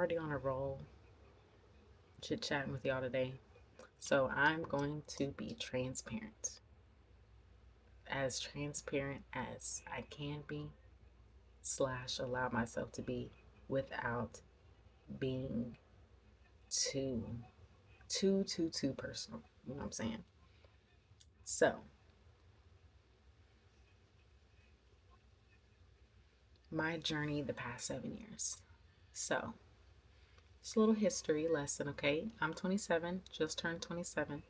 already on a roll, chit chatting with y'all today. So I'm going to be transparent as I can be, slash, allow myself to be without being too, too personal. You know what I'm saying? So, my journey the past 7 years. So, just a little history lesson, okay? I'm 27, just turned 27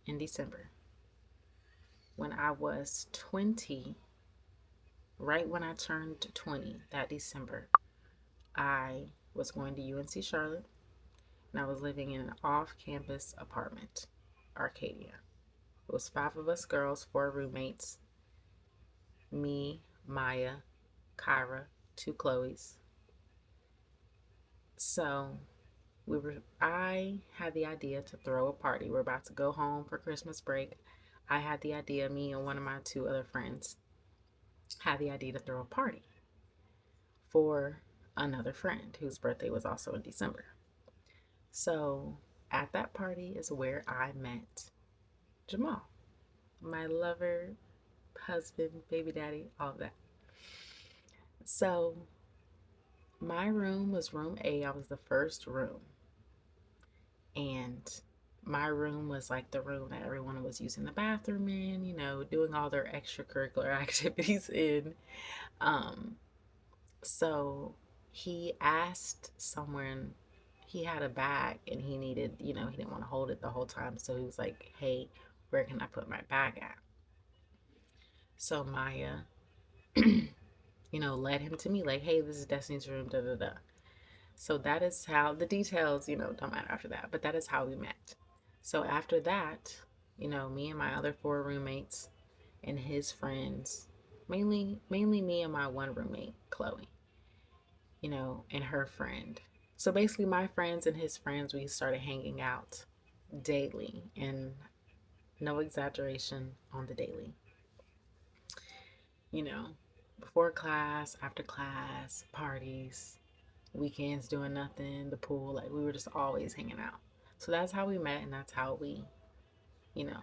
in December. When I was 20, right when I turned 20, that December, I was going to UNC Charlotte and I was living in an off campus apartment, Arcadia. It was five of us girls, four roommates, me, Maya, Kyra, two Chloes. So I had the idea to throw a party. We're about to go home for Christmas break. I had the idea, me and one of my two other friends had the idea to throw a party for another friend whose birthday was also in December. So at that party is where I met Jamal, my lover, husband, baby daddy, all of that. So my room was room A. I was the first room. And my room was like the room that everyone was using the bathroom in, doing all their extracurricular activities in. Um, so he asked someone, he had a bag and he needed, he didn't want to hold it the whole time. So he was like, hey, where can I put my bag at? So Maya, led him to me like, hey, this is Destiny's room, da da da. So that is how the details, don't matter after that, but that is how we met. So after that, me and my other four roommates and his friends, mainly me and my one roommate, Chloe, and her friend. So basically my friends and his friends, we started hanging out daily, and no exaggeration, on the daily. You know, Before class, after class, parties, weekends doing nothing, the pool, like we were just always hanging out. So that's how we met and that's how we, you know,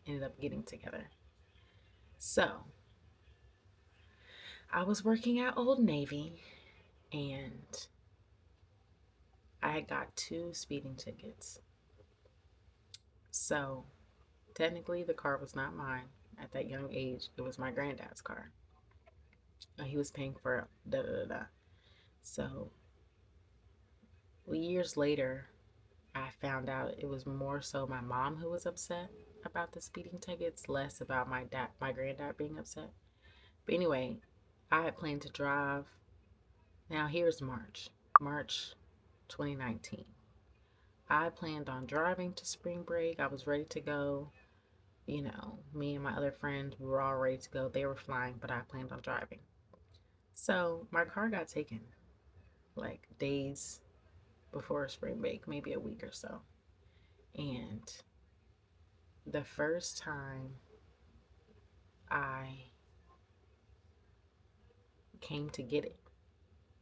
ended up getting together. So I was working at Old Navy and I got two speeding tickets. So technically the car was not mine at that young age. It was my granddad's car. He was paying for da da da da. So years later, I found out it was more so my mom who was upset about the speeding tickets, less about my granddad being upset. But anyway, I had planned to drive. Now here's March 2019. I planned on driving to spring break. I was ready to go. Me and my other friends, we were all ready to go. They were flying, but I planned on driving. So my car got taken like days before spring break, maybe a week or so. And the first time I came to get it,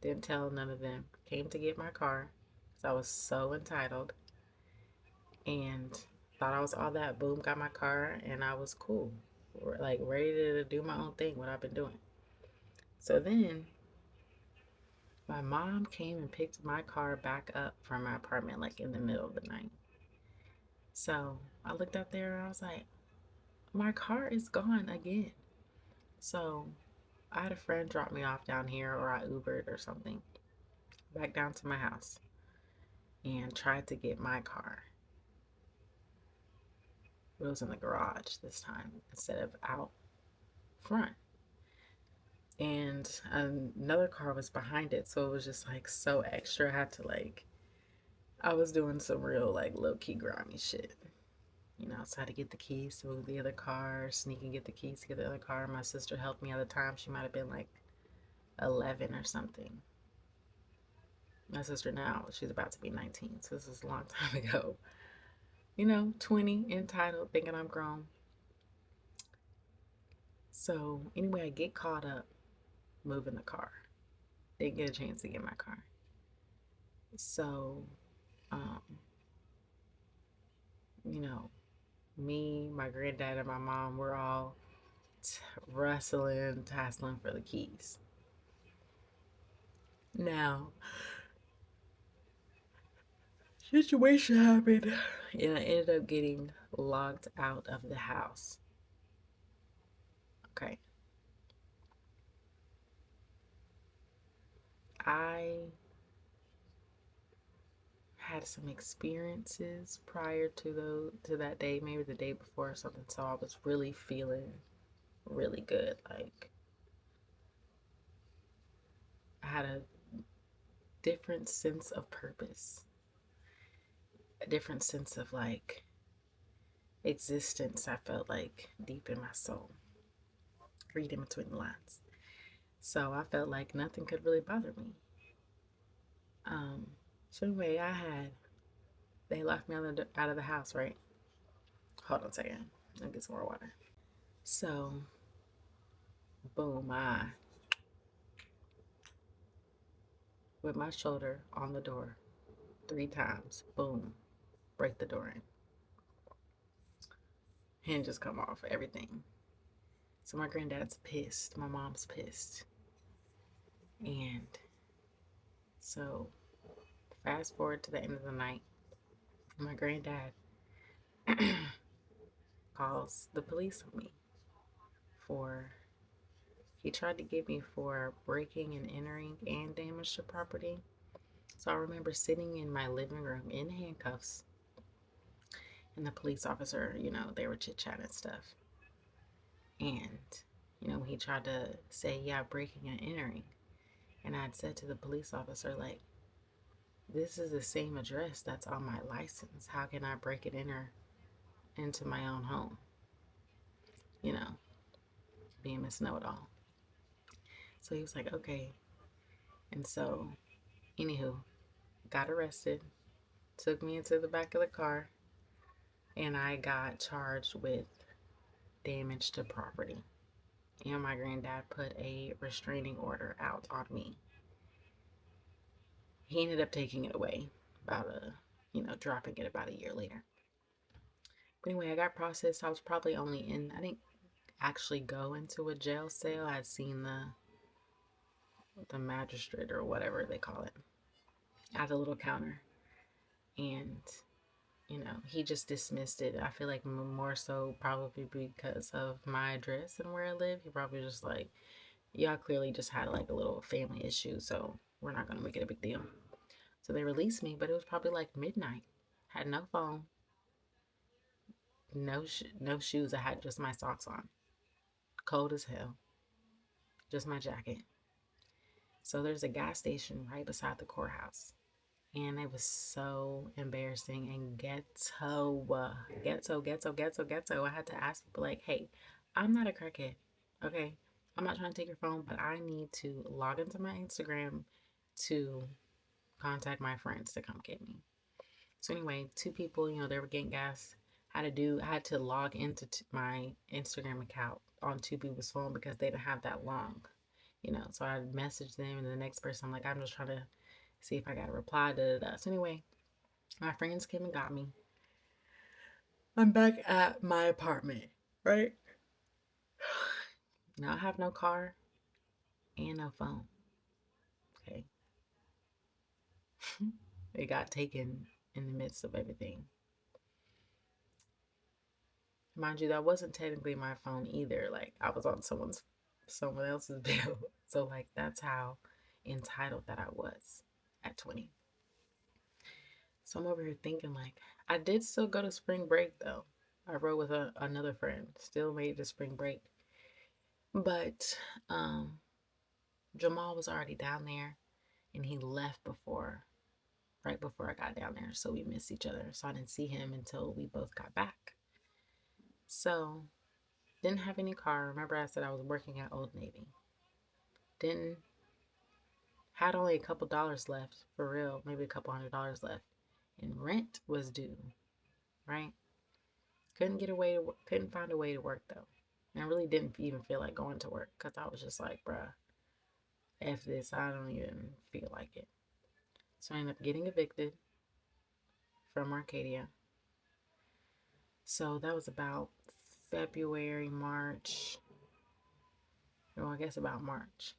didn't tell none of them, came to get my car because I was so entitled and thought I was all that. Boom, got my car and I was cool, like ready to do my own thing, what I've been doing. So then my mom came and picked my car back up from my apartment like in the middle of the night. So I looked up there and I was like, my car is gone again. So I had a friend drop me off down here, or I Ubered or something, back down to my house and tried to get my car. It was in the garage this time instead of out front. And another car was behind it, so it was just like so extra. I had to I was doing some real like low key grimy shit. So I had to get the keys to move the other car, sneak and get the keys to get the other car. My sister helped me at the time. She might have been like 11 or something. My sister now, she's about to be 19, so this is a long time ago. 20, entitled, thinking I'm grown. So anyway, I get caught up moving the car. Didn't get a chance to get my car. So, um, you know, me, my granddad, and my mom, we're all wrestling, tussling for the keys. Now, situation happened, and I ended up getting locked out of the house. Okay. I had some experiences prior to that day, maybe the day before or something. So I was really feeling really good. Like I had a different sense of purpose, a different sense of like existence. I felt like deep in my soul, reading between the lines. So I felt like nothing could really bother me. Um, so anyway, they locked me out of the house, right? Hold on a second. Let me get some more water. So boom, I with my shoulder on the door 3 times. Boom, break the door in. Hinges come off, everything. So my granddad's pissed. My mom's pissed. And so fast forward to the end of the night, my granddad calls the police on me for he tried to get me for breaking and entering and damage to property. So I remember sitting in my living room in handcuffs and the police officer, they were chit chatting stuff. And, he tried to say, yeah, breaking and entering. And I'd said to the police officer, like, this is the same address that's on my license. How can I break and enter into my own home? You know, being Miss Know It All. So he was like, okay. And so, anywho, got arrested, took me into the back of the car, and I got charged with damage to property. And my granddad put a restraining order out on me. He ended up taking it away dropping it about a year later. But anyway, I got processed. I was probably only I didn't actually go into a jail cell. I'd seen the magistrate or whatever they call it at the little counter. And, he just dismissed it. I feel like more so probably because of my address and where I live. He probably just like, y'all clearly just had like a little family issue, so we're not going to make it a big deal. So they released me, but it was probably like midnight. Had no phone, no shoes. I had just my socks on. Cold as hell. Just my jacket. So there's a gas station right beside the courthouse. And it was so embarrassing and ghetto. I had to ask people like, hey, I'm not a crackhead, okay? I'm not trying to take your phone, but I need to log into my Instagram to contact my friends to come get me. So anyway, 2 people, they were getting gas. I had to log into my Instagram account on 2 people's phone because they didn't have that long. So I messaged them, and the next person, I'm like, I'm just trying to see if I got a reply. So anyway, my friends came and got me. I'm back at my apartment, right? Now I have no car and no phone. Okay. It got taken in the midst of everything. Mind you, that wasn't technically my phone either. Like I was on someone else's bill. So like that's how entitled that I was at 20. So I'm over here thinking like I did still go to spring break though. I rode with another friend. Still made it to spring break. But Jamal was already down there and he left right before I got down there. So we missed each other. So I didn't see him until we both got back. So didn't have any car. Remember I said I was working at Old Navy. Didn't Had only a couple dollars left, for real, maybe a couple $100 left. And rent was due, right? Couldn't find a way to work though. And I really didn't even feel like going to work because I was just like, bruh, F this, I don't even feel like it. So I ended up getting evicted from Arcadia. So that was about February, March. No, I guess about March.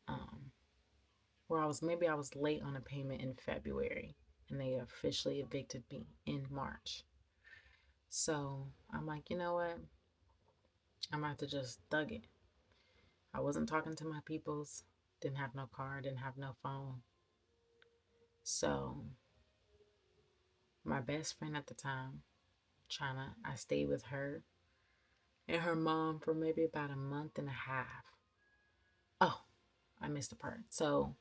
Um, where I was late on a payment in February, and they officially evicted me in March. So I'm like, you know what? I'm about to just thug it. I wasn't talking to my peoples, didn't have no car, didn't have no phone. So my best friend at the time, China, I stayed with her and her mom for maybe about a month and a half. Oh, I missed a part. So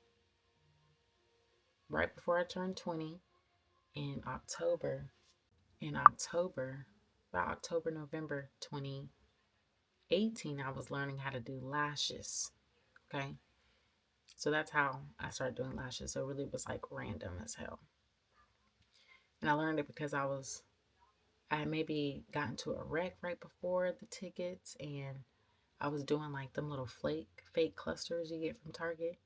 right before I turned 20 in October, in October, about October, November 2018, I was learning how to do lashes. Okay. So that's how I started doing lashes. So it really was like random as hell. And I learned it because I had maybe gotten to a wreck right before the tickets, and I was doing like them little fake clusters you get from Target.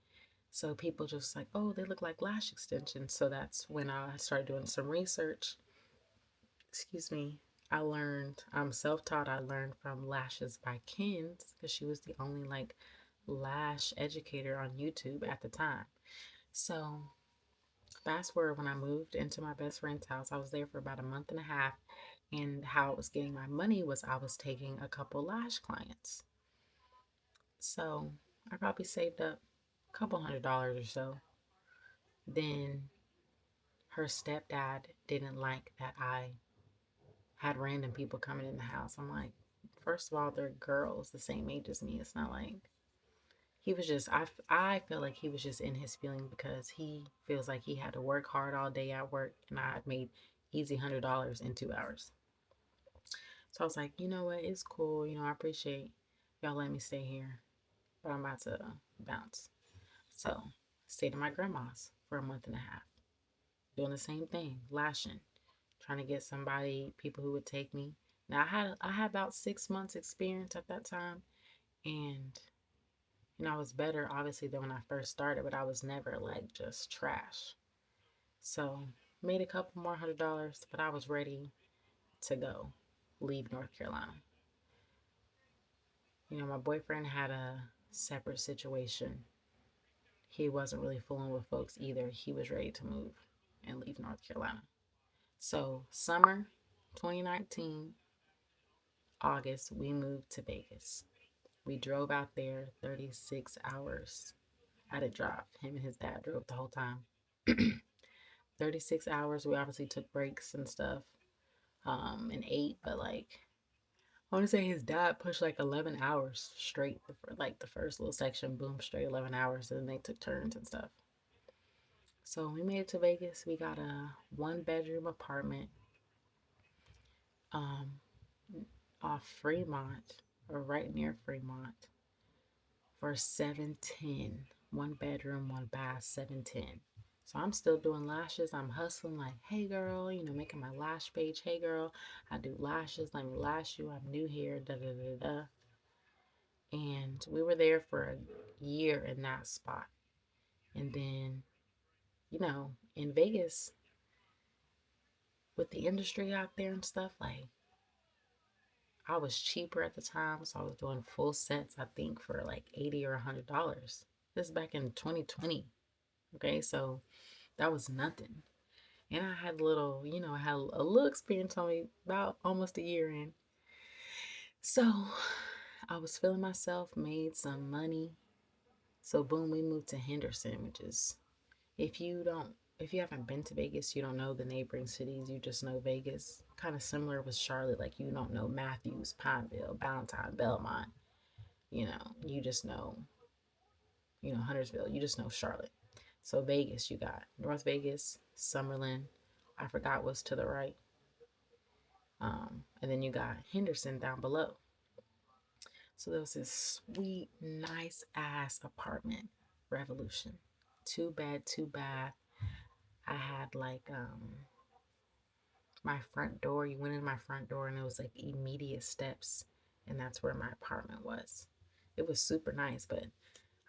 So people just like, oh, they look like lash extensions. So that's when I started doing some research. Excuse me. I learned, I'm self taught. I learned from Lashes by Kins because she was the only like lash educator on YouTube at the time. So fast forward when I moved into my best friend's house, I was there for about a month and a half. And how I was getting my money was I was taking a couple lash clients. So I probably saved up a couple $100 or so. Then her stepdad didn't like that I had random people coming in the house. I'm like, first of all, they're girls the same age as me. It's not like he was just, I feel like he was just in his feeling because he feels like he had to work hard all day at work and I had made easy $100 in 2 hours. So I was like, you know what? It's cool. I appreciate y'all letting me stay here, but I'm about to bounce. So stayed at my grandma's for a month and a half, doing the same thing, lashing, trying to get people who would take me. Now I had about 6 months experience at that time, and I was better obviously than when I first started, but I was never like just trash. So made a couple more $100, but I was ready to go, leave North Carolina. My boyfriend had a separate situation. He wasn't really fooling with folks either. He was ready to move and leave North Carolina. So, summer 2019, August, we moved to Vegas. We drove out there 36 hours. I had to drive. Him and his dad drove the whole time. 36 hours. We obviously took breaks and stuff and ate, but like, I want to say his dad pushed like 11 hours straight, like the first little section, boom, straight 11 hours, and then they took turns and stuff. So we made it to Vegas. We got a 1 bedroom apartment um, off Fremont or right near Fremont for 710. 1 bedroom, 1 bath, 710. So I'm still doing lashes. I'm hustling like, hey girl, making my lash page. Hey girl, I do lashes. Let me lash you. I'm new here. Da da da da. And we were there for a year in that spot. And then, in Vegas, with the industry out there and stuff, like I was cheaper at the time, so I was doing full sets, I think, for like $80 or $100. This is back in 2020. Okay, so that was nothing. And I had I had a little experience on me about almost a year in. So I was feeling myself, made some money. So boom, we moved to Henderson, which is if you don't if you haven't been to Vegas, you don't know the neighboring cities, you just know Vegas. Kind of similar with Charlotte, like you don't know Matthews, Pineville, Ballantyne, Belmont. You just know, Huntersville, you just know Charlotte. So Vegas, you got North Vegas, Summerlin, I forgot what's to the right. And then you got Henderson down below. So there was this sweet, nice ass apartment, Revolution. 2 bed, 2 bath. I had like my front door. You went in my front door and it was like immediate steps, and that's where my apartment was. It was super nice, but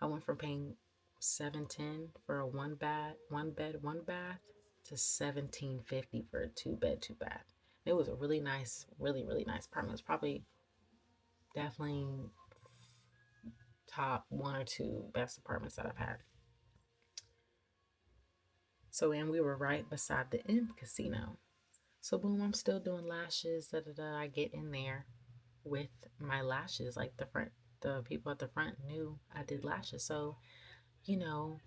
I went from paying $710 for a one bath to $1750 for a two bed, two bath. It was a really nice, really nice apartment. It was probably definitely top one or two best apartments that I've had. So, and we were right beside the M casino. So, boom, I'm still doing lashes. Da da da. I get in there with my lashes. Like the people at the front knew I did lashes. So, you know,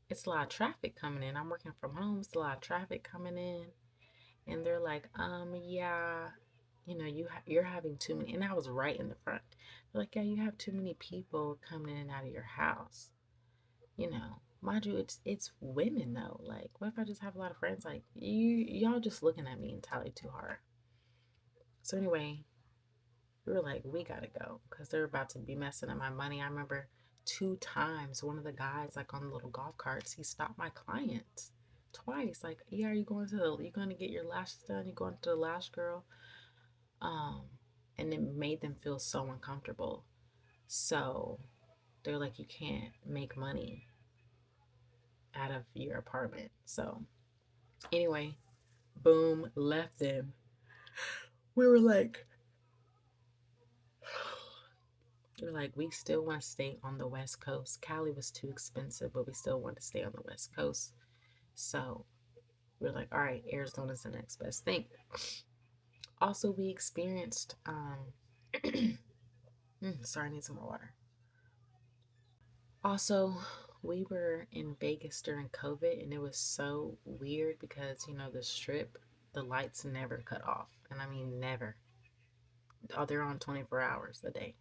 it's a lot of traffic coming in. I'm working from home. It's a lot of traffic coming in, and they're like, yeah, you're having too many. And I was right in the front. They're like, yeah, you have too many people coming in and out of your house. Mind you, it's women though. Like, what if I just have a lot of friends? Like, y'all just looking at me entirely too hard. So anyway, we were like, we gotta go because they're about to be messing up my money. I remember two times one of the guys, like on the little golf carts, he stopped my client twice. Like, yeah, are you going you going to get your lashes done? You going to the lash girl? Um, and it made them feel so uncomfortable. So they're like, you can't make money out of your apartment. So anyway, boom, left them. We were like, we still want to stay on the West Coast. Cali was too expensive, but we still want to stay on the West Coast. So we're like, all right, Arizona's the next best thing. Also, we experienced, sorry, I need some more water. Also, we were in Vegas during COVID, and it was so weird because, the strip, the lights never cut off. And I mean, never. Oh, they're on 24 hours a day.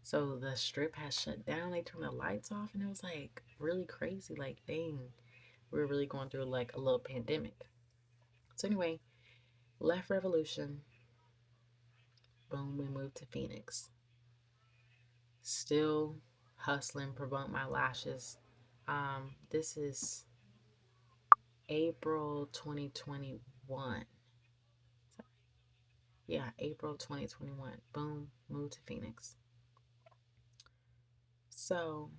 So the strip has shut down. They turned the lights off, and it was like really crazy. Like, dang, we were really going through like a little pandemic. So, anyway, left Revolution. Boom, we moved to Phoenix. Still hustling, promote my lashes. This is April 2021. Yeah, April 2021. Boom, moved to Phoenix. So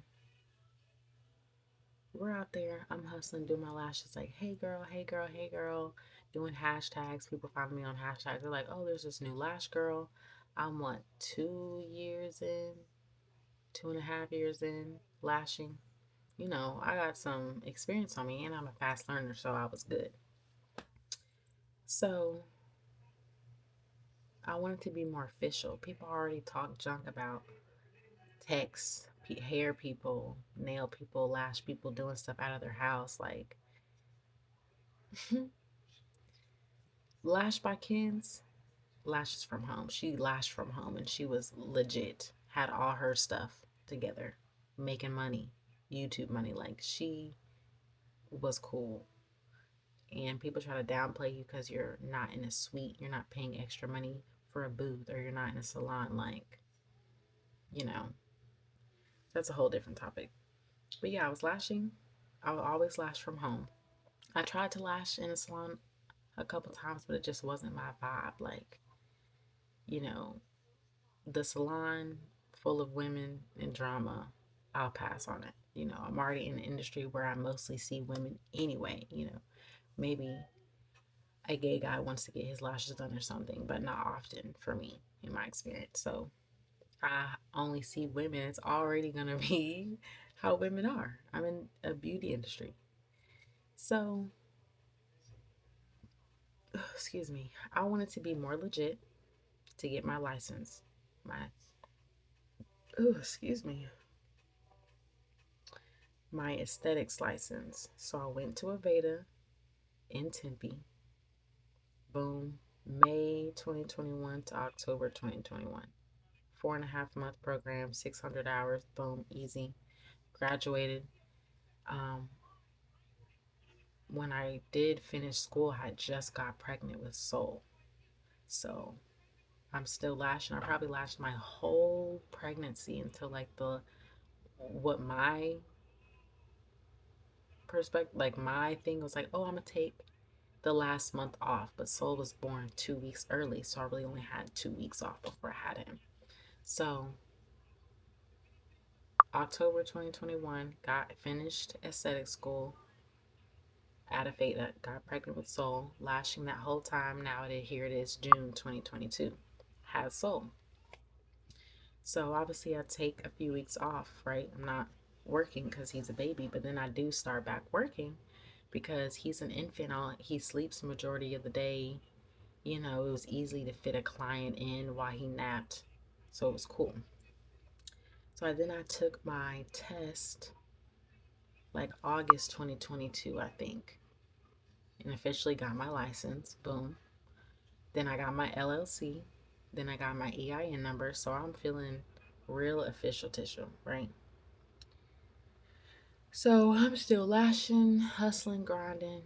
we're out there. I'm hustling, doing my lashes. Like, hey girl, hey girl, hey girl. Doing hashtags. People find me on hashtags. They're like, oh, there's this new lash girl. I'm what, 2 years in, 2.5 years in lashing. I got some experience on me, and I'm a fast learner, so I was good. So I wanted to be more official. People already talk junk about text, hair people, nail people, lash people doing stuff out of their house. Like, Lash by Kins, lashes from home. She lashed from home and she was legit, had all her stuff together, making money, YouTube money. Like, she was cool. And people try to downplay you because you're not in a suite, you're not paying extra money for a booth, or you're not in a salon. Like, you know, that's a whole different topic. But yeah, I was lashing. I would always lash from home. I tried to lash in a salon a couple times, but it just wasn't my vibe. Like, you know, the salon full of women and drama, I'll pass on it. I'm already in an industry where I mostly see women anyway. Maybe a gay guy wants to get his lashes done or something, but not often for me, in my experience. So I only see women. It's already going to be how women are. I'm in a beauty industry. So, excuse me, I wanted to be more legit to get my license. My, excuse me, my aesthetics license. So I went to Aveda in Tempe. Boom, May 2021 to October 2021. 4.5 month program, 600 hours. Boom, easy. Graduated. Um, when I did finish school, I just got pregnant with Soul. So I'm still lashing. I probably lashed my whole pregnancy until like what my perspective, like my thing was like, oh, I'm gonna take the last month off. But Soul was born 2 weeks early, so I really only had 2 weeks off before I had him. So October 2021, got finished aesthetic school out of fate, got pregnant with Soul, lashing that whole time. Now here it is, June 2022, has Soul. So obviously I take a few weeks off, right? I'm not working because he's a baby, but then I do start back working because he's an infant. He sleeps the majority of the day. You know, it was easy to fit a client in while he napped. So it was cool. So then I took my test like August 2022, I think, and officially got my license. Boom. Then I got my LLC. Then I got my EIN number. So I'm feeling real official tissue, right? So I'm still lashing, hustling, grinding.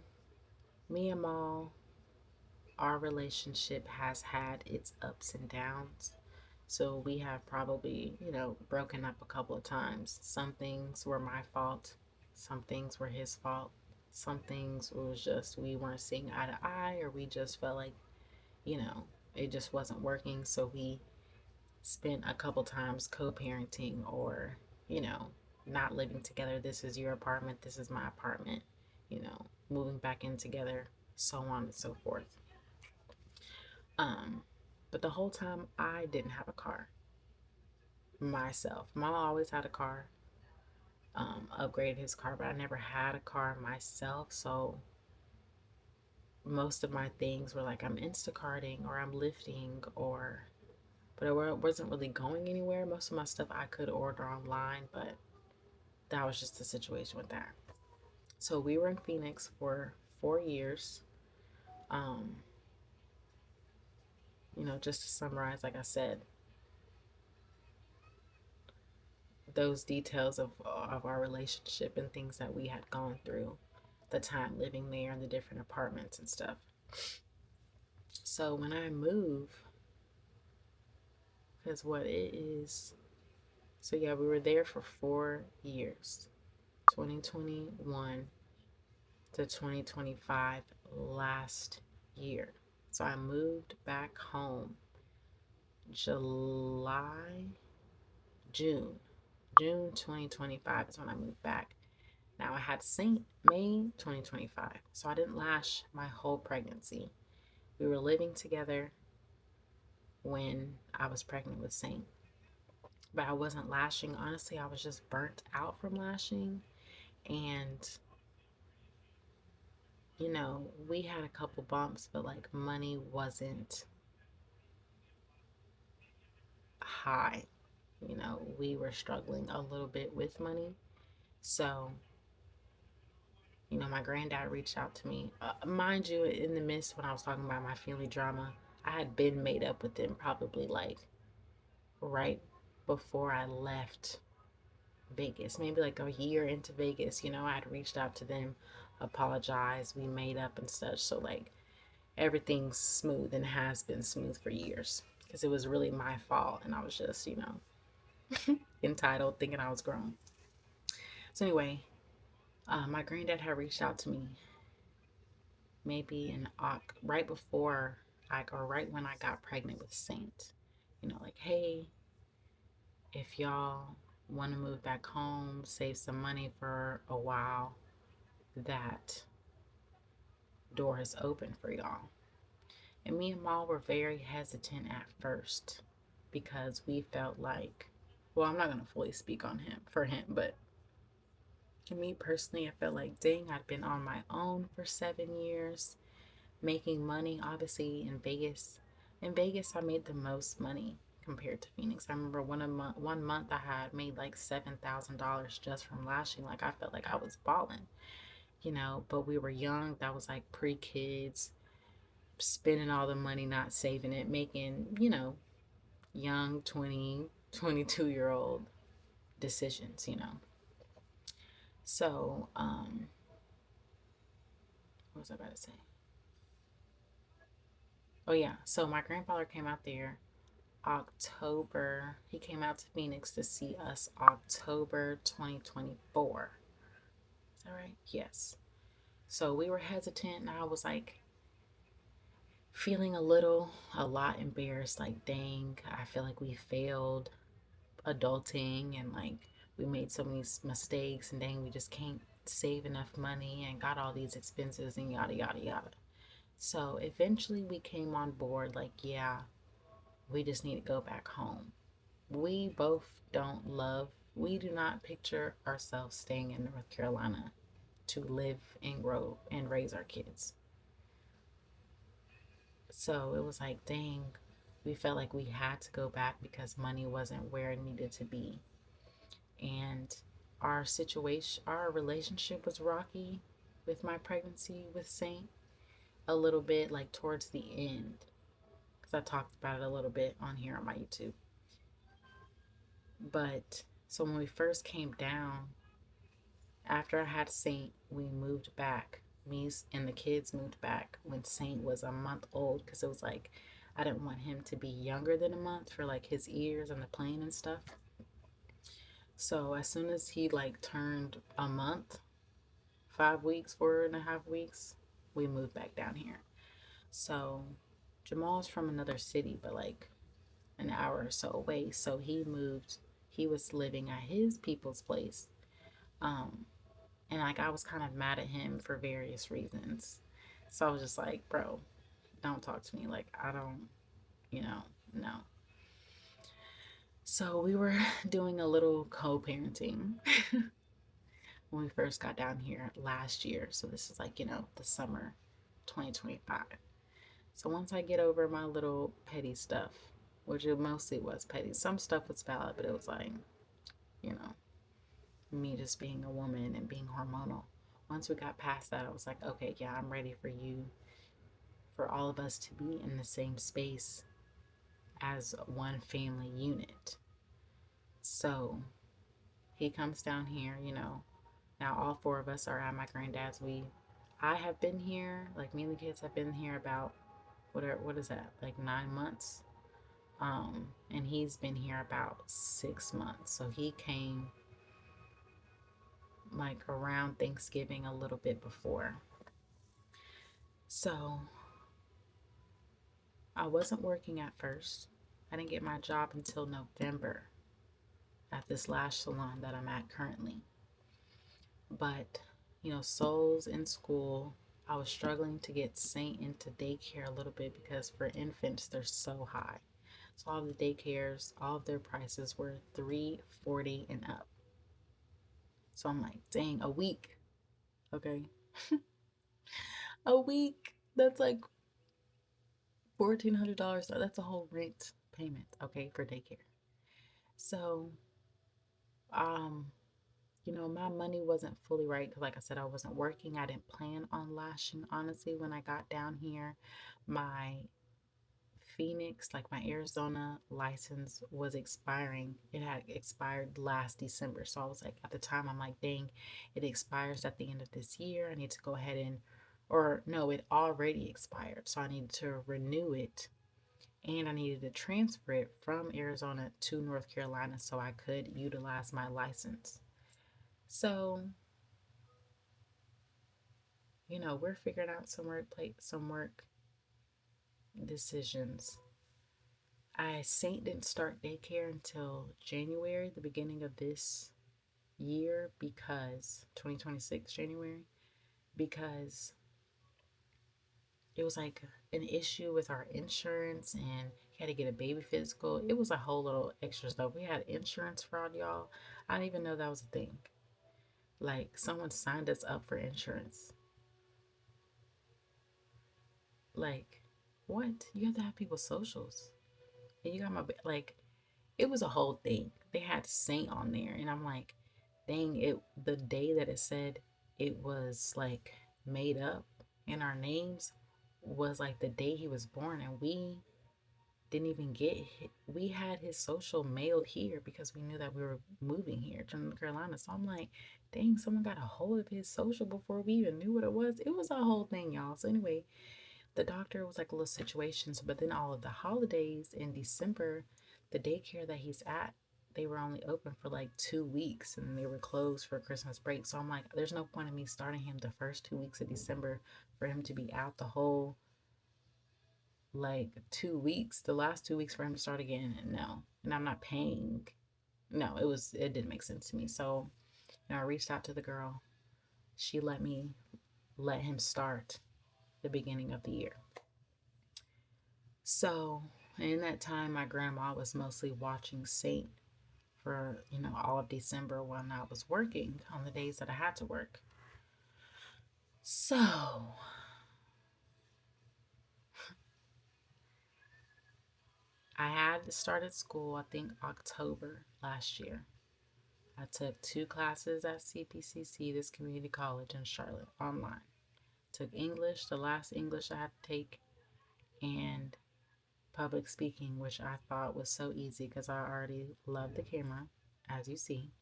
Me and Maul, our relationship has had its ups and downs. So we have probably, broken up a couple of times. Some things were my fault, some things were his fault. Some things was just we weren't seeing eye to eye, or we just felt like, you know, it just wasn't working. So we spent a couple times co parenting, or, you know, not living together. This is your apartment, this is my apartment, moving back in together, so on and so forth. Um, but the whole time I didn't have a car myself. Mom always had a car, upgraded his car, but I never had a car myself. So most of my things were like I'm Instacarting or I'm lifting, but it wasn't really going anywhere. Most of my stuff I could order online, but that was just the situation with that. So we were in Phoenix for 4 years. Um, just to summarize, like I said, those details of our relationship and things that we had gone through, the time living there and the different apartments and stuff. So when I move, because what it is, so yeah, we were there for 4 years, 2021 to 2025, last year. So I moved back home July, June, June 2025 is when I moved back. Now I had Saint May 2025, so I didn't lash my whole pregnancy. We were living together when I was pregnant with Saint, but I wasn't lashing. Honestly, I was just burnt out from lashing, and we had a couple bumps, but like money wasn't high. We were struggling a little bit with money. So, my granddad reached out to me. Mind you, in the midst when I was talking about my family drama, I had been made up with them probably like right before I left Vegas, maybe like a year into Vegas. I had reached out to them, apologized, we made up and such. So, like, everything's smooth and has been smooth for years because it was really my fault. And I was just, entitled, thinking I was grown. So, anyway, my granddad had reached out to me maybe right before or right when I got pregnant with Saint. Like, hey, if y'all want to move back home, save some money for a while, that door is open for y'all. And me and Ma were very hesitant at first because we felt like, well, I'm not going to fully speak on him for him, but me personally, I felt like, dang, I'd been on my own for 7 years, making money, obviously, in Vegas. In Vegas, I made the most money compared to Phoenix. I remember one month I had made like $7,000 just from lashing. Like, I felt like I was balling, but we were young. That was like pre-kids, spending all the money, not saving it, making, young 20, 22-year-old decisions. So, what was I about to say? Oh, yeah. So, my grandfather came out there October. He came out to Phoenix to see us October 2024. Is that right? Yes. So, we were hesitant, and I was like, feeling a lot embarrassed. Like, dang, I feel like we failed adulting, and like we made so many mistakes, and dang, we just can't save enough money and got all these expenses and yada yada yada. So eventually we came on board like, yeah, we just need to go back home. We both don't love, we do not picture ourselves staying in North Carolina to live and grow and raise our kids. So it was like, dang, we felt like we had to go back because money wasn't where it needed to be. And our situation, our relationship was rocky with my pregnancy with Saint a little bit, like towards the end, because I talked about it a little bit on here on my YouTube. But so when we first came down, after I had Saint, we moved back. Me and the kids moved back when Saint was a month old because it was like I didn't want him to be younger than a month for like his ears and the plane and stuff. So as soon as he like turned a month, 5 weeks, 4.5 weeks, we moved back down here. So Jamal's from another city, but like an hour or so away. So he moved. He was living at his people's place. Um, and like I was kind of mad at him for various reasons. So I was just like, bro, don't talk to me. Like I don't, you know, no. So we were doing a little co-parenting when we first got down here last year. So this is like, the summer 2025. So once I get over my little petty stuff, which it mostly was petty, some stuff was valid, but it was like, you know, me just being a woman and being hormonal. Once we got past that, I was like, okay, yeah, I'm ready for you, for all of us to be in the same space as one family unit. So he comes down here, Now all four of us are at my granddad's. I have been here, like me and the kids have been here about what is that, like 9 months. And he's been here about 6 months. So he came like around Thanksgiving a little bit before. So I wasn't working at first. I didn't get my job until November at this lash salon that I'm at currently. But, Soul's in school. I was struggling to get Saint into daycare a little bit because for infants they're so high. So all the daycares, all of their prices were $340 and up. So I'm like, dang, a week. Okay. A week. That's like $1,400. That's a whole rent payment, okay, for daycare. So, um, my money wasn't fully right because, like I said, I wasn't working. I didn't plan on lashing. Honestly, when I got down here, my Phoenix, like my Arizona license was expiring. It had expired last December. So I was like, at the time, I'm like, dang, it expires at the end of this year. I need to go ahead or no, it already expired. So I needed to renew it and I needed to transfer it from Arizona to North Carolina so I could utilize my license. So, we're figuring out some work decisions. Saint didn't start daycare until January, the beginning of this year, because 2026 January, because it was like an issue with our insurance and he had to get a baby physical. It was a whole little extra stuff. We had insurance fraud, y'all. I didn't even know that was a thing. Like someone signed us up for insurance. Like, what? You have to have people's socials. And you got like, it was a whole thing. They had Saint on there, and I'm like, dang, the day that it said it was like made up in our names was like the day he was born, and we didn't even we had his social mailed here because we knew that we were moving here to North Carolina. So I'm like, dang, someone got a hold of his social before we even knew what it was. It was a whole thing, y'all. So anyway, the doctor was like a little situation. So, but then all of the holidays in December, the daycare that he's at, they were only open for like 2 weeks and they were closed for Christmas break. So I'm like, there's no point in me starting him the first 2 weeks of December for him to be out the whole like 2 weeks, the last 2 weeks for him to start again. No, and I'm not paying. no, it didn't make sense to me. So, I reached out to the girl. She let him start the beginning of the year. So, in that time, my grandma was mostly watching Saint for, all of December when I was working on the days that I had to work. So, I had started school, I think October last year. I took 2 classes at CPCC, this community college in Charlotte, online. Took English, the last English I had to take, and public speaking, which I thought was so easy because I already love the camera, as you see.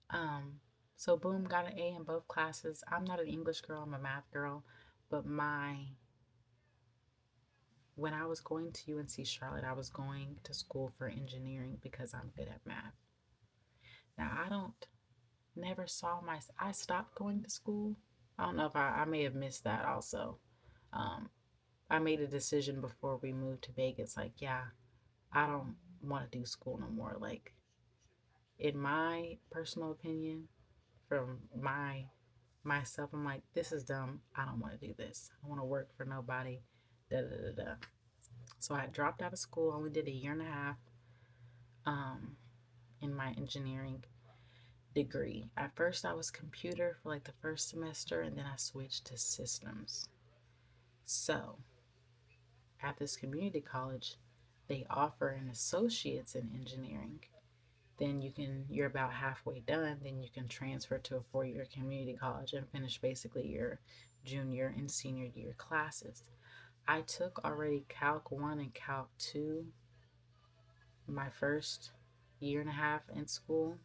Um, so boom, got an A in both classes. I'm not an English girl, I'm a math girl, but when I was going to UNC Charlotte, I was going to school for engineering because I'm good at math. Now I don't never saw I stopped going to school. I don't know if I may have missed that also. Um, I made a decision before we moved to Vegas, like, yeah, I don't want to do school no more. Like, in my personal opinion, from myself, I'm like, this is dumb. I don't want to do this. I want to work for nobody. Da da da da. So I dropped out of school. Only did a year and a half um, in my engineering degree. At first, I was computer for like the first semester, and then I switched to systems. So at this community college, they offer an associate's in engineering. Then you're about halfway done. Then you can transfer to a 4-year community college and finish basically your junior and senior year classes. I took already Calc 1 and Calc 2 my first year and a half in school.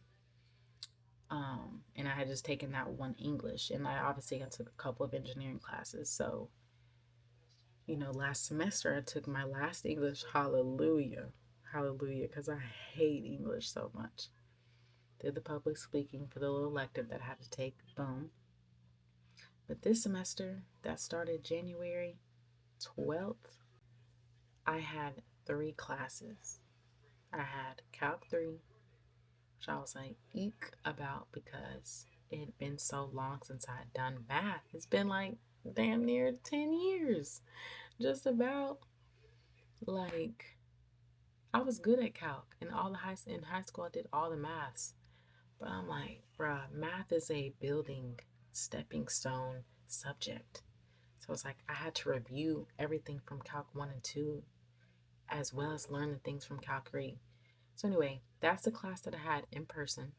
And I had just taken that one English, and I took a couple of engineering classes. So, last semester I took my last English. Hallelujah, hallelujah, because I hate English so much. Did the public speaking for the little elective that I had to take. Boom. But this semester that started January 12th, I had 3 classes. I had Calc 3, which I was like, eek about because it had been so long since I had done math. It's been like damn near 10 years. Just about. Like, I was good at calc. In high school, I did all the maths. But I'm like, bruh, math is a building stepping stone subject. So it's like I had to review everything from Calc 1 and 2 as well as learn the things from Calc 3. So anyway, that's the class that I had in person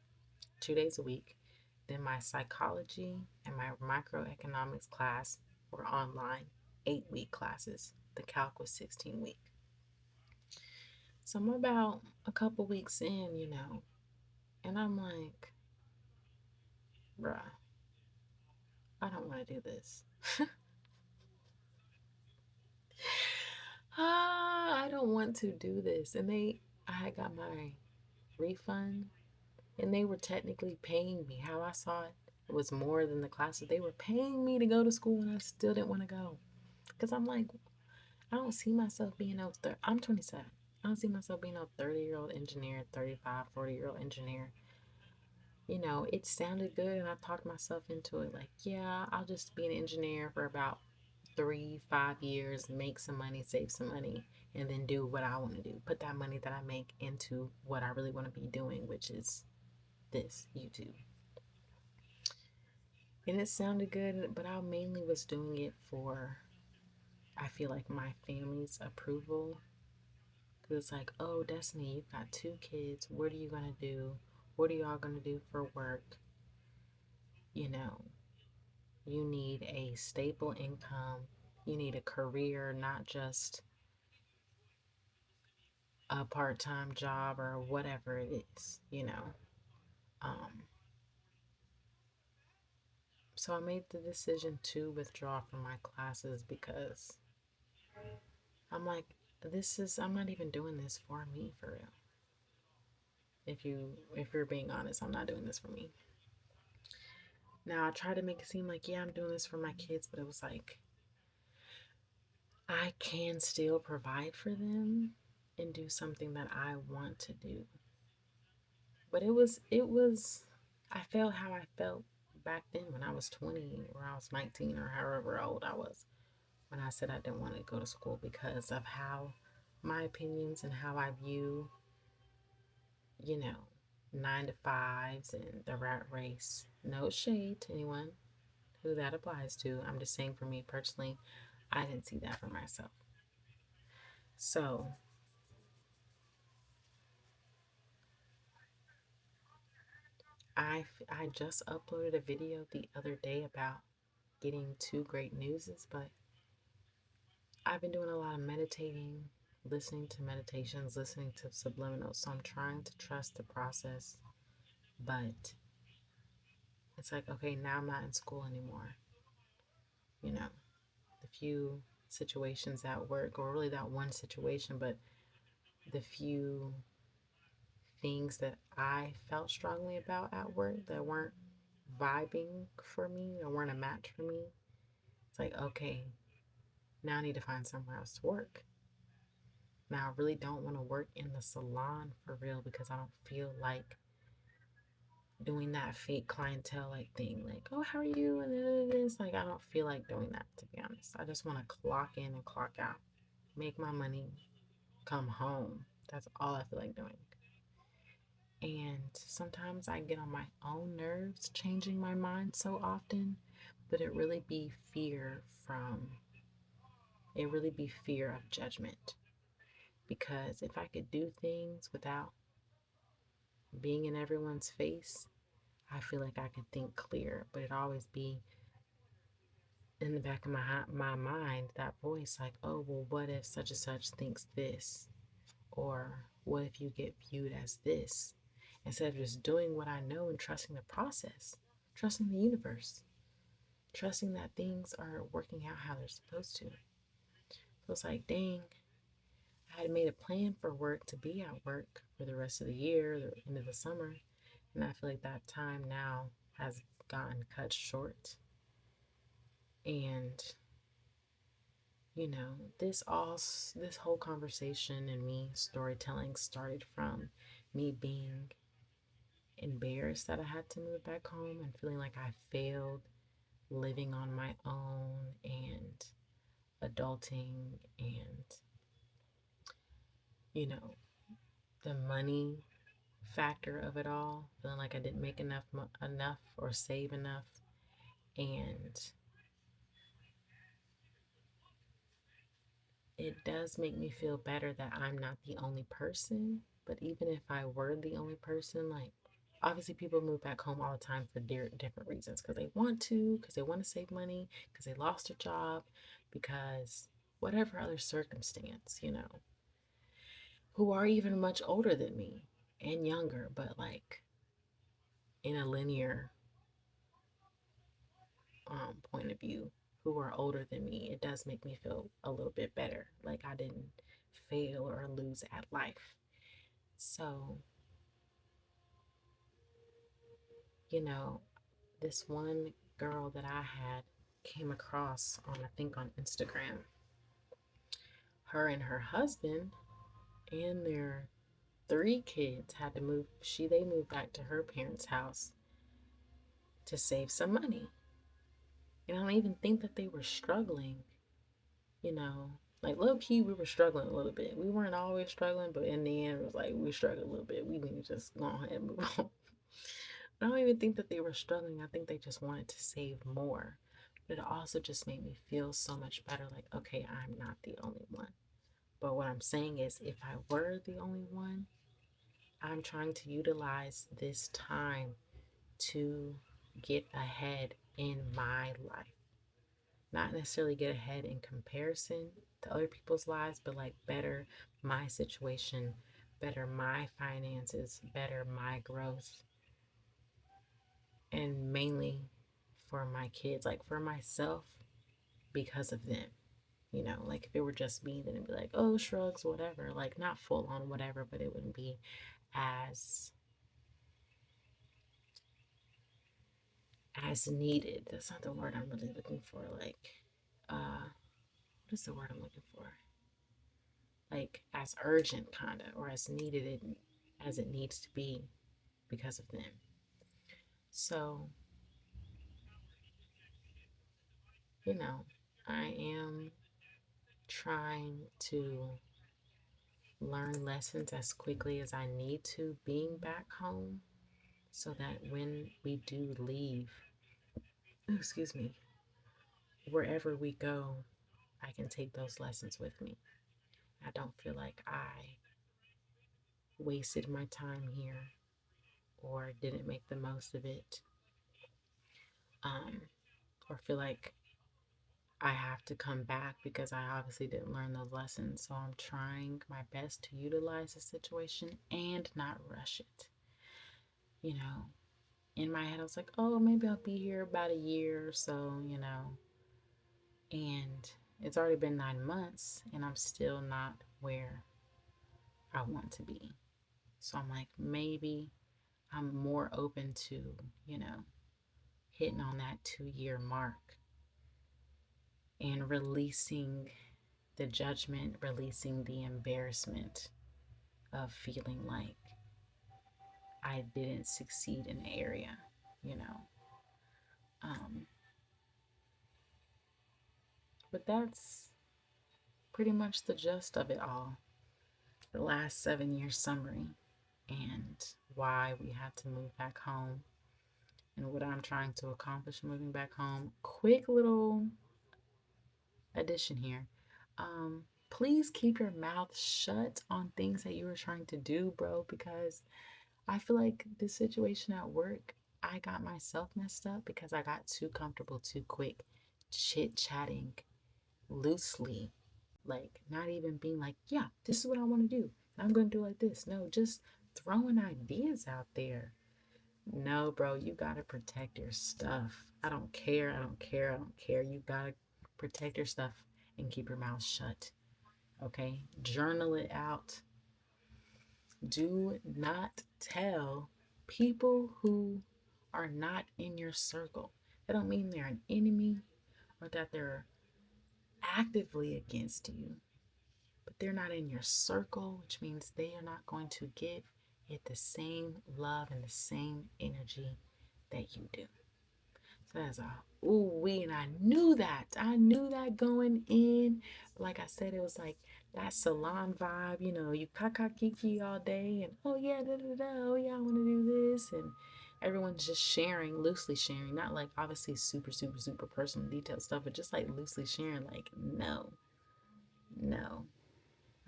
2 days a week. Then my psychology and my microeconomics class were online, 8-week classes. The calc was 16-week. So I'm about a couple weeks in, and I'm like, bruh, I don't want to do this. I don't want to do this. And I got my refund, and they were technically paying me. How I saw it, it was more than the classes. They were paying me to go to school, and I still didn't want to go. Because I'm like, I don't see myself being I'm 27. I don't see myself being a 30-year-old engineer, 35, 40-year-old engineer. It sounded good, and I talked myself into it. Like, yeah, I'll just be an engineer for about 3, 5 years, make some money, save some money, and then do what I want to do. Put that money that I make into what I really want to be doing, which is this YouTube. And it sounded good, but I mainly was doing it for, I feel like, my family's approval. Because it's like, oh, Destiny, you've got 2 kids. What are you going to do? What are y'all going to do for work? You need a stable income. You need a career, not just a part-time job or whatever it is. Um, so I made the decision to withdraw from my classes because I'm like, I'm not even doing this for me, for real. If you're being honest, I'm not doing this for me. Now I try to make it seem like, yeah, I'm doing this for my kids, but it was like, I can still provide for them and do something that I want to do. But it was I felt how I felt back then when I was 20 or I was 19 or however old I was when I said I didn't want to go to school because of how my opinions and how I view, you know, 9 to 5s and the rat race. No shade to anyone who that applies to. I'm just saying for me personally, I didn't see that for myself. So I just uploaded a video the other day about getting two great newses, but I've been doing a lot of meditating, listening to meditations, listening to subliminals. So I'm trying to trust the process, but it's like, okay, now I'm not in school anymore. You know, the few situations at work, or really that one situation, but the few things that I felt strongly about at work that weren't vibing for me or weren't a match for me. It's like, okay, now I need to find somewhere else to work. Now I really don't want to work in the salon for real because I don't feel like doing that fake clientele like thing. Like, oh, how are you? And then it is like I don't feel like doing that, to be honest. I just want to clock in and clock out, make my money, come home. That's all I feel like doing. And sometimes I get on my own nerves changing my mind so often, but it really be fear of judgment. Because if I could do things without being in everyone's face, I feel like I could think clear, but it always be in the back of my mind that voice like, oh, well, what if such and such thinks this? Or what if you get viewed as this? Instead of just doing what I know and trusting the process, trusting the universe, trusting that things are working out how they're supposed to. So it's like, dang, I had made a plan for work to be at work for the rest of the year, the end of the summer, and I feel like that time now has gotten cut short. And this whole conversation and me storytelling started from me being embarrassed that I had to move back home and feeling like I failed living on my own and adulting and, you know, the money factor of it all, feeling like I didn't make enough or save enough. And it does make me feel better that I'm not the only person. But even if I were the only person, like obviously people move back home all the time for different reasons because they want to save money, because they lost their job, because whatever other circumstance, who are even much older than me and younger, but like in a linear point of view, who are older than me, it does make me feel a little bit better. Like I didn't fail or lose at life. So, you know, this one girl that I had came across on, I think, on Instagram. Her and her husband and their 3 kids had to move. They moved back to her parents' house to save some money. And I don't even think that they were struggling, you know. Like low key, we were struggling a little bit. We weren't always struggling, but in the end, it was like we struggled a little bit. We need to just go ahead and move on. I don't even think that they were struggling. I think they just wanted to save more. But it also just made me feel so much better. Like, okay, I'm not the only one. But what I'm saying is, if I were the only one, I'm trying to utilize this time to get ahead in my life. Not necessarily get ahead in comparison to other people's lives, but like better my situation, better my finances, better my growth, and mainly for my kids, like for myself, because of them. Like if it were just me, then it'd be like, oh, shrugs, whatever. Like not full on whatever, but it wouldn't be as as needed. That's not the word I'm really looking for. Like, what is the word I'm looking for? Like as urgent, kinda, or as needed as it needs to be. because of them. So, I am trying to learn lessons as quickly as I need to being back home so that when we do leave, excuse me, wherever we go, I can take those lessons with me. I don't feel like I wasted my time here or didn't make the most of it, um, or feel like I have to come back because I obviously didn't learn those lessons. So I'm trying my best to utilize the situation and not rush it. You know, in my head, I was like, oh, maybe I'll be here about a year or so, and it's already been 9 months and I'm still not where I want to be. So I'm like, maybe I'm more open to, you know, hitting on that 2 year mark and releasing the judgment, releasing the embarrassment of feeling like I didn't succeed in the area, you know. Um, but that's pretty much the gist of it all. The last 7 year summary and why we had to move back home and what I'm trying to accomplish moving back home. Quick little addition here. Please keep your mouth shut on things that you were trying to do, bro, because I feel like the situation at work, I got myself messed up because I got too comfortable too quick, chit chatting loosely, like not even being like, yeah, this is what I want to do. I'm going to do like this. No, just throwing ideas out there. No, bro, you got to protect your stuff. I don't care. I don't care. I don't care. You got to protect your stuff and keep your mouth shut. Okay? Journal it out. Do not tell people who are not in your circle. That don't mean they're an enemy or that they're actively against you, but they're not in your circle, which means they are not going to give it the same love and the same energy that you do. So that's a ooh wee, and I knew that. I knew that going in. Like I said, it was like that salon vibe. You kaka kiki all day, and oh yeah, da da da. Oh yeah, I want to do this, and everyone's just sharing, loosely sharing, not like obviously super super super personal detailed stuff, but just like loosely sharing. Like no, no,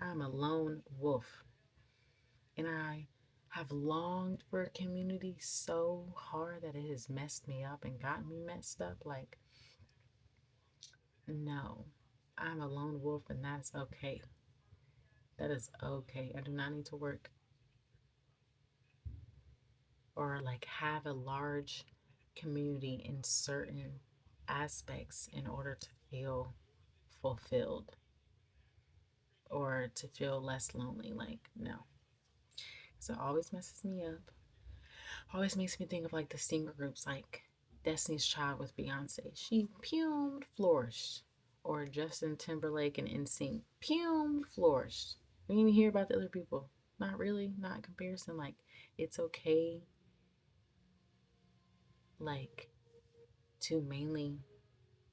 I'm a lone wolf, and I have longed for a community so hard that it has messed me up and gotten me messed up. Like, no, I'm a lone wolf, and that's okay. That is okay. I do not need to work or like have a large community in certain aspects in order to feel fulfilled or to feel less lonely. Like, no. So it always messes me up. Always makes me think of like the singer groups like Destiny's Child with Beyonce. She pumed, flourished. Or Justin Timberlake and NSYNC. Pumed, flourished. We didn't even hear about the other people. Not really, not in comparison. Like, it's okay, like, to mainly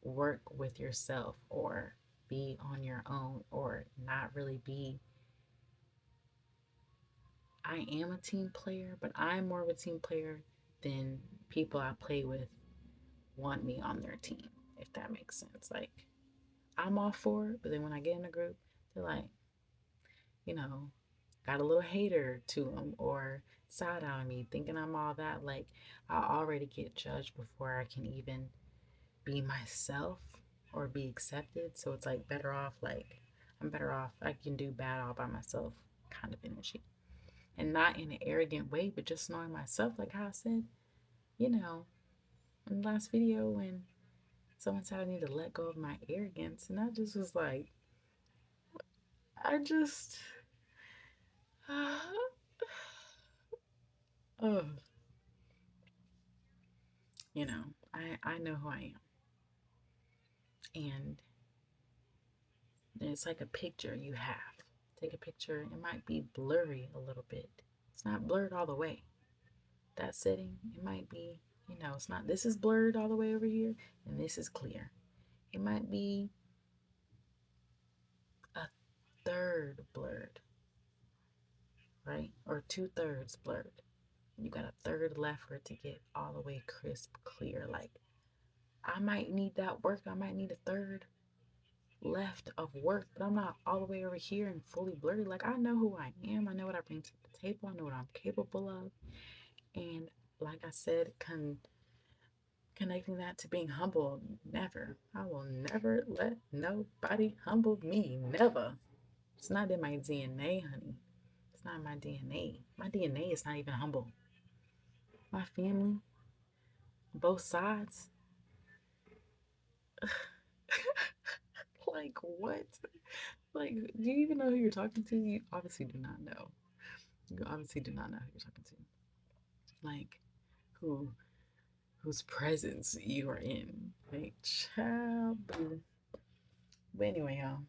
work with yourself or be on your own or not really be. I am a team player, but I'm more of a team player than people I play with want me on their team, if that makes sense. Like, I'm all for it, but then when I get in a group, they're like, you know, got a little hater to them or side on me, thinking I'm all that. Like, I already get judged before I can even be myself or be accepted. So it's like better off, like, I'm better off, I can do bad all by myself kind of energy. And not in an arrogant way, but just knowing myself, like how I said, you know, in the last video when someone said I need to let go of my arrogance. And I just was like, I just, oh, I know who I am. And it's like a picture you have. Take a picture, it might be blurry a little bit. It's not blurred all the way, that setting, it might be, it's not, this is blurred all the way over here, and this is clear. It might be a third blurred, right? Or 2/3 blurred. You got a third left for it to get all the way crisp, clear. Like, I might need that work. I might need a third left of work, but I'm not all the way over here and fully blurry. Like, I know who I am. I know what I bring to the table. I know what I'm capable of. And like I said, connecting that to being humble, never. I will never let nobody humble me. Never. It's not in my DNA, honey. It's not in my DNA. My DNA is not even humble. My family, both sides. Like, what? Like, do you even know who you're talking to? You obviously do not know. You obviously do not know who you're talking to. Like, who whose presence you are in. Like, child, boo. But anyway, y'all.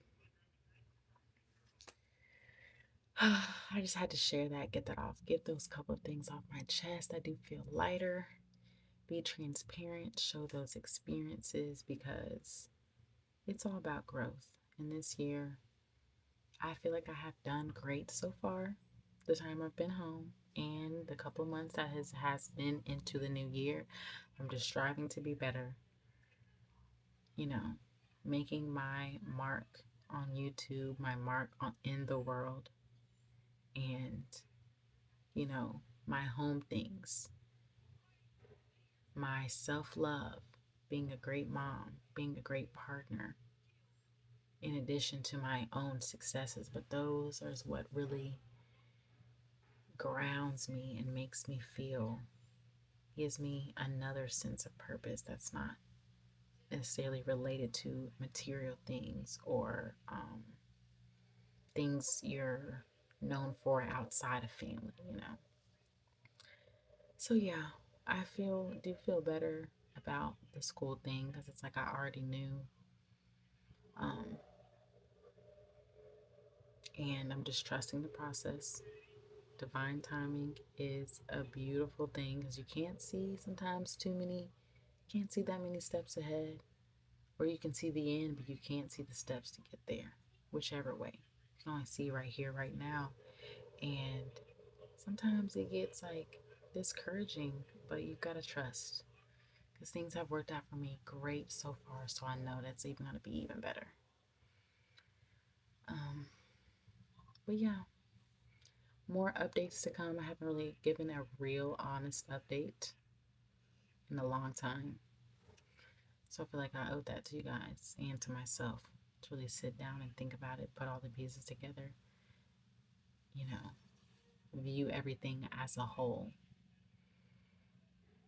I just had to share that, get that off, get those couple of things off my chest. I do feel lighter. Be transparent, show those experiences because it's all about growth. And this year, I feel like I have done great so far. The time I've been home and the couple of months that has been into the new year, I'm just striving to be better. You know, making my mark on YouTube, my mark in the world, and my home things, my self love, being a great mom, being a great partner, in addition to my own successes. But those are what really grounds me and makes me feel, gives me another sense of purpose that's not necessarily related to material things or things you're known for outside of family. So yeah, I do feel better about the school thing because it's like I already knew. Um, and I'm just trusting the process. Divine timing is a beautiful thing because you can't see sometimes can't see that many steps ahead, or you can see the end, but you can't see the steps to get there, whichever way. You can only see right here, right now. And sometimes it gets like discouraging, but you've got to trust because things have worked out for me great so far. So I know that's even going to be even better. Um, but yeah, more updates to come. I haven't really given a real honest update in a long time. So I feel like I owe that to you guys and to myself to really sit down and think about it, put all the pieces together, view everything as a whole.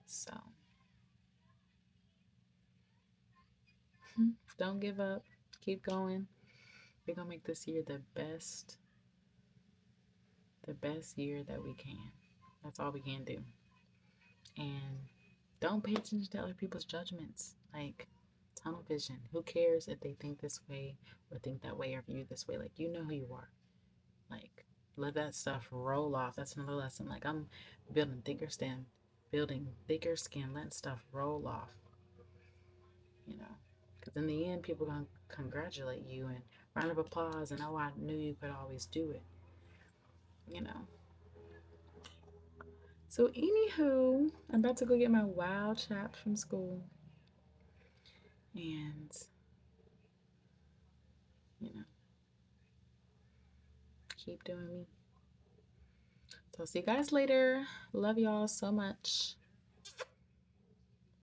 So don't give up. Keep going. We're going to make this year the best year that we can. That's all we can do. And don't pay attention to other people's judgments. Like, tunnel vision. Who cares if they think this way or think that way or view this way? Like, you know who you are. Like, let that stuff roll off. That's another lesson. Like, I'm building thicker skin, letting stuff roll off. Because in the end, people are going to congratulate you and round of applause and, oh, I knew you could always do it. So, anywho, I'm about to go get my wild chap from school. And, keep doing me. So, I'll see you guys later. Love y'all so much.